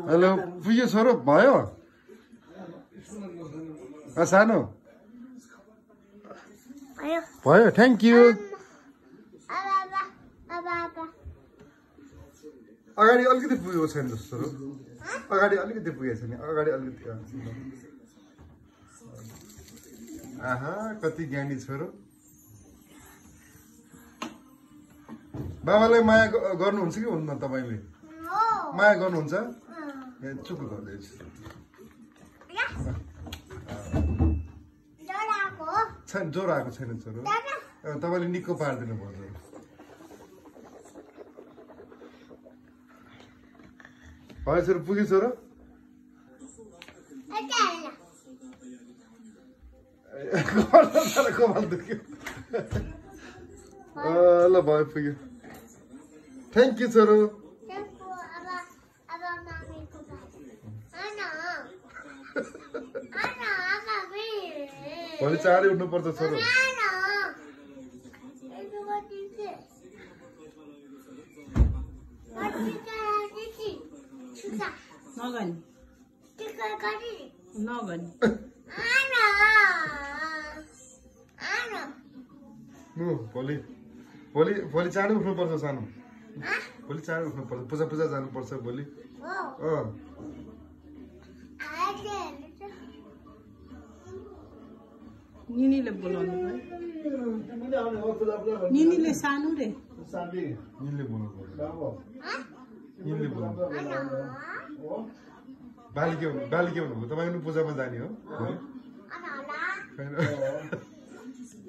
hello पुग्यो छोरो भयो सानो भयो थ्याङ्क यू अगाडि अलिकति पुगेको छैन जस्तो अगाडि अलिकति पुगेको छैन अगाडि अलिकति आहा कति ज्ञानी छोरो बाबालाई माया गर्नुहुन्छ कि हुन्न तपाईले माया गर्नुहुन्छ चुप गर्दैछ जोर आएको छैन छोरो तपाईले निको पारिदिनु पर्छ भयो छोरो पुग्यो छोरो कपाल दुख्यो ल भयो पुग्यो थ्याङ्क यू छोरो भोलि चाँडै उठ्नुपर्छ छोरो भोलि चाँडै उठ्नुपर्छ सानो भोलि चाँडै उठ्नुपर्छ पूजा पूजा जानुपर्छ भोलि निनीले बोलाउनु निनीले सानो रे निनीले बोलाउनु बाली के भन्नुभयो तपाईँ पनि पूजामा जाने हो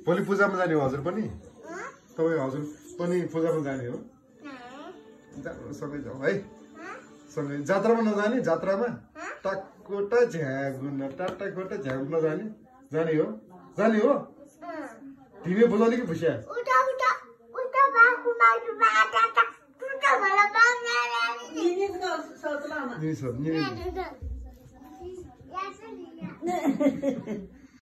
भोलि पूजामा जाने हो हजुर पनि तपाईँ हजुर पनि पूजामा जाने हो सँगै जाउँ है सँगै जात्रामा नजाने जात्रामा टाकोटा झ्यागुन टाटाकोटा झ्यागुन नजाने जाने हो तिमी बोलाउने कि भुसिया